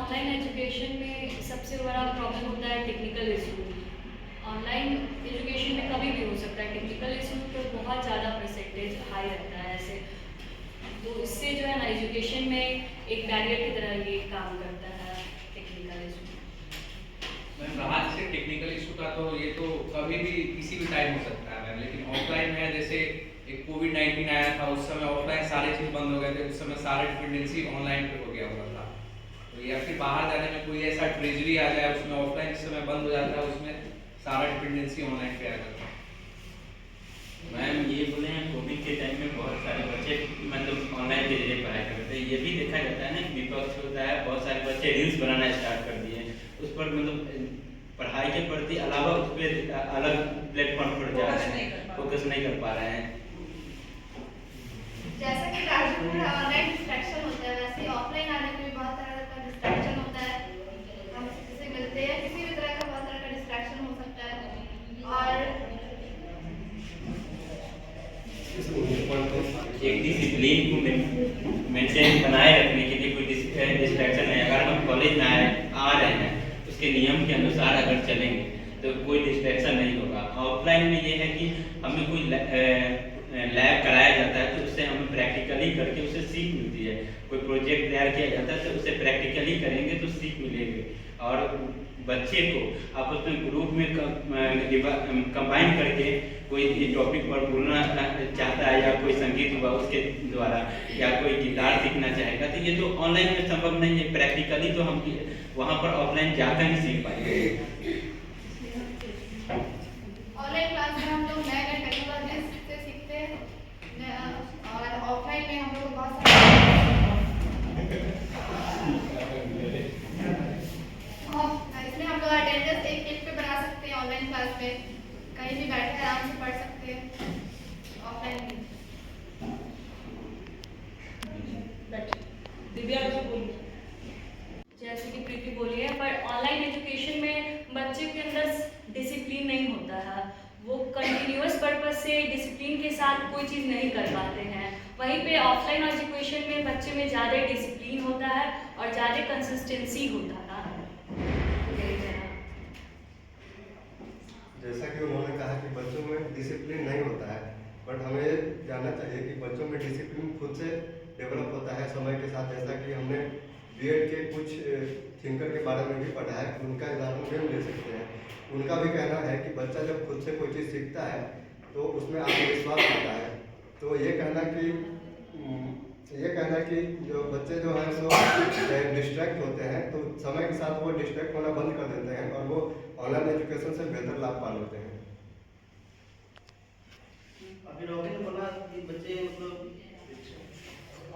Online education में सबसे बड़ा प्रॉब्लम होता है टेक्निकल इशू। ऑनलाइन एजुकेशन में कभी भी हो सकता है, टेक्निकल इशू तो बहुत ज़्यादा परसेंटेज हाई रहता है ऐसे। तो इससे जो है ना एजुकेशन में एक बैरियर की तरह ये काम करता है टेक्निकल इशू। मैम रहा जैसे टेक्निकल इशू का, तो ये तो कभी भी किसी भी टाइम हो सकता है मैम, लेकिन ऑफलाइन में जैसे एक कोविड-19 आया था, उस समय ऑफलाइन सारे चीज़ बंद हो गए थे, उस समय सारे डिपेंडेंसी ऑनलाइन पे हो गया हुआ था। तो या फिर बाहर जाने में कोई ऐसा ट्रेजरी आ जाए, उसमें ऑफलाइन इस समय बंद हो जाता है, उसमें सारा डिपेंडेंसी ऑनलाइन पे आ जाता है। मैम ये बोले हैं कोविड के टाइम में बहुत सारे बच्चे मतलब ऑनलाइन के जरिए पढ़ाई करते हैं। ये भी देखा जाता है ना कि विपक्ष होता है, बहुत सारे बच्चे रील्स बनाना स्टार्ट कर दिए हैं, उस पर मतलब पढ़ाई के प्रति अलावा उस पर अलग प्लेटफॉर्म पर जा रहे हैं, फोकस नहीं कर पा रहे हैं। जैसा कि क्लासरूम में ऑनलाइन डिस्ट्रैक्शन होता है, वैसे ही ऑफलाइन आने में भी बहुत तरह का डिस्ट्रैक्शन होता है। हम किसी से मिलते हैं, किसी भी तरह का बहुत तरह का डिस्ट्रैक्शन हो सकता है। और एक डिसिप्लिन को मेंटेन बनाए रखने के लिए कोई डिस्ट्रैक्शन है। अगर हम कॉलेज में आ रहे हैं, उसके नियम के अनुसार अगर चलेंगे तो कोई डिस्ट्रैक्शन नहीं होगा। ऑफलाइन में ये है कि हमें कोई लैब कराया जाता है, तो उससे हमें प्रैक्टिकली करके उससे सीख मिलती है। कोई प्रोजेक्ट तैयार किया जाता है, तो उसे प्रैक्टिकली करेंगे तो सीख मिलेगी। और बच्चे को आपस में ग्रुप में कंबाइन करके कोई टॉपिक पर बोलना चाहता है, या कोई संगीत हुआ उसके द्वारा, या कोई गिटार सीखना चाहेगा, तो ये तो ऑनलाइन में संभव नहीं है। प्रैक्टिकली तो हम वहाँ पर ऑफलाइन जाकर ही सीख पाएंगे। ऑनलाइन क्लास में हम लोग नए नए टेक्नोलॉजी से सीखते हैं, और ऑफलाइन में हम लोग बहुत सारे इसमें हम लोग अटेंडेंस एक क्लिक पे बना सकते हैं। ऑनलाइन क्लास में कहीं भी बैठे आराम से पढ़ सकते हैं। ऑफलाइन में जैसे कि प्रीति बोली है, पर ऑनलाइन एजुकेशन में बच्चे के अंदर डिसिप्लिन नहीं होता है। वो कंटिन्यूअस पर्पज से डिसिप्लिन के साथ कोई चीज़ नहीं कर पाते हैं। वहीं पे ऑफलाइन एजुकेशन में बच्चे में ज़्यादा डिसिप्लिन होता है और ज़्यादा कंसिस्टेंसी होता है। जैसा कि उन्होंने कहा कि बच्चों में डिसिप्लिन नहीं होता है, बट हमें ये जानना चाहिए कि बच्चों में डिसिप्लिन खुद से डेवलप होता है समय के साथ। जैसा कि हमने बीएड के कुछ थिंकर के बारे में भी पढ़ा है, उनका उदाहरण भी हम ले सकते हैं। उनका भी कहना है कि बच्चा जब खुद से कोई चीज़ सीखता है तो उसमें आत्मविश्वास आता है। तो ये कहना कि जो बच्चे जो हैं सो डिस्ट्रैक्ट होते हैं, तो समय के साथ वो डिस्ट्रैक्ट होना बंद कर देते हैं और वो ऑनलाइन एजुकेशन से बेहतर लाभ पा लेते हैं। अभी रॉकेट ने बोला कि बच्चे मतलब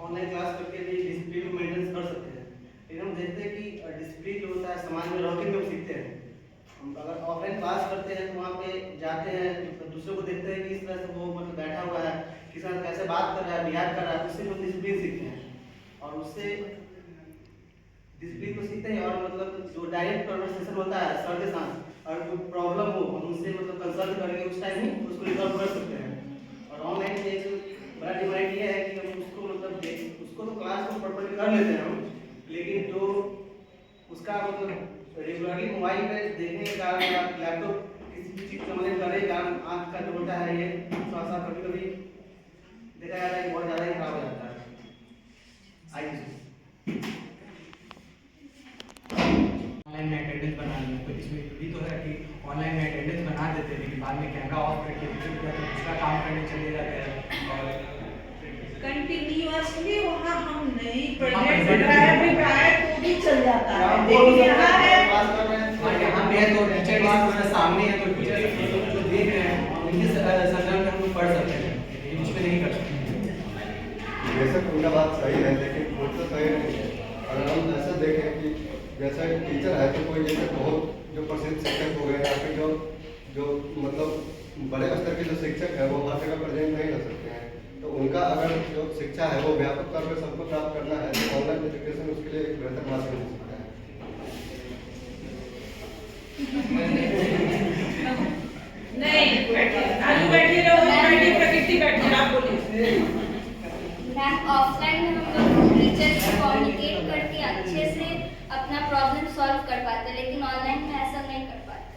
ऑनलाइन क्लास करके भी डिसिप्लिन को मेंटेन कर सकते हैं, लेकिन हम देखते हैं कि डिसिप्लिन जो होता है समाज में रॉकेट में हम सीखते हैं। हम अगर ऑफलाइन क्लास करते हैं तो वहाँ पे जाते हैं, तो दूसरे को देखते हैं कि इस तरह से वो मतलब बैठा हुआ है, किस तरह कैसे बात कर रहा है, बिहेव कर रहा है, उससे हम डिसिप्लिन सीखते हैं। और उससे डिसिप्लिन को सीखते हैं, और मतलब जो डायरेक्ट कन्वर्सेशन होता है सर के साथ, और कोई प्रॉब्लम हो हम उनसे मतलब कंसल्ट करके उस टाइम ही उसको रिजॉल्व कर सकते हैं। और ऑनलाइन में एक बड़ा डिमांड ये है कि हम उसको मतलब उसको तो क्लास को प्रॉपर्ली कर लेते हैं हम, लेकिन जो उसका मतलब रेगुलरली मोबाइल पे देखने के कारण या लैपटॉप किसी भी चीज़ समझने करने के कारण आँख का जो होता है ये थोड़ा सा कभी कभी देखा जाता है कि बहुत ज़्यादा ही खराब हो जाता है। ऑनलाइन में अटेंडेंस बनानी है, तो इसमें भी तो है कि ऑनलाइन में अटेंडेंस बना देते हैं, लेकिन बाद में कैमरा ऑफ करके दूसरा काम करने चले जाते हैं। और कंटिन्यूअसली वहाँ हम नहीं प्रोजेक्ट बनाया भी पाए तो भी चल जाता है, लेकिन यहाँ है यहाँ पे तो टीचर हमारे सामने है, तो टीचर जो देख रहे हैं उनके संदर्भ में हम लोग पढ़ सकते हैं, लेकिन उसमें नहीं कर सकते। बेशक उनका बात सही है, लेकिन वो तो सही नहीं है। अगर हम ऐसा देखें कि जैसा टीचर है तो कोई जैसे बहुत जो प्रसिद्ध शिक्षक हो गए, या फिर जो मतलब बड़े स्तर के जो शिक्षक है वो हर जगह प्रेजेंट नहीं रह सकते हैं। तो उनका अगर जो शिक्षा है वो व्यापक तौर पर सबको प्राप्त करना है, तो ऑनलाइन एजुकेशन उसके लिए एक बेहतर माध्यम हो सकता है। नहीं बैठिए रहो, प्रकृति बैठिए, आप बोलिए। मैम ऑफलाइन में हम लोग टीचर से कम्युनिकेट करके अच्छे से अपना प्रॉब्लम सॉल्व कर पाते हैं, लेकिन ऑनलाइन में ऐसा नहीं कर पाते।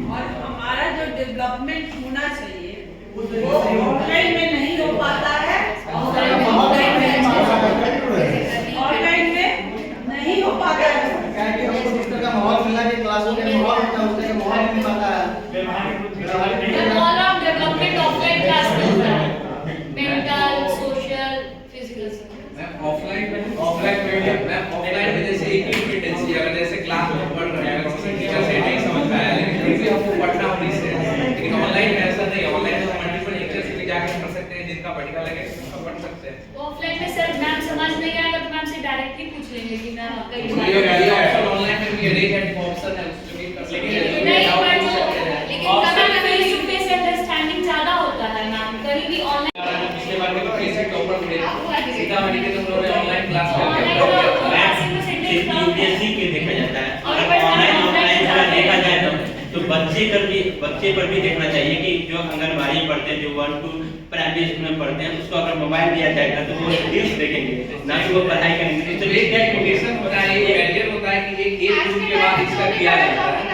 और हमारा जो डेवलपमेंट होना चाहिए वो ऑनलाइन में नहीं हो पाता है, ऑनलाइन में नहीं हो पाता है। क्या है कि हमको जिस तरह का माहौल मिला कि क्लासरूम में माहौल होता है उस तरह का माहौल नहीं मिल पाता है। All of development offline class में होता है, mental, social, physical. Ma'am offline में जैसे एक ही टेंडेंसी अगर जैसे क्लास में पढ़ रहे हैं, अगर किसी टीचर से नहीं समझ में आया लेकिन फिर भी हमको पढ़ना होनी है, लेकिन ऑनलाइन में ऐसा नहीं है। ऑनलाइन में मल्टीपल टीचर से भी जाकर पढ़ सकते हैं, जिनका बढ़िया लगे उनका पढ़ सकते हैं। ऑफलाइन में सर मैम समझ नहीं आएगा तो मैम से डायरेक्टली पूछ लेंगे कि मैम आपका ये ये ऑप्शन ऑनलाइन में भी रेज एंड ऑप्शन है, उसमें भी कर सकते हैं। नहीं, लेकिन कभी फेस टू फेस अंडरस्टैंडिंग ज्यादा होता है मैम, कहीं भी ऑनलाइन। पिछले बार के केस के ऊपर सीतामढ़ी के तुम लोगों ने ऑनलाइन क्लास यूपीएससी के देखा जाता है, अगर ऑनलाइन का देखा जाए तो बच्चे पर भी देखना चाहिए कि जो आंगनबाड़ी पढ़ते हैं, जो 1 to प्राइमरी स्कूल में पढ़ते हैं, उसको अगर मोबाइल दिया जाएगा तो वो रील्स देखेंगे, ना कि वो पढ़ाई करेंगे। तो एक एजुकेशन होता है, एक बैरियर होता है कि एक एज ग्रुप के बाद इसका किया जाता है।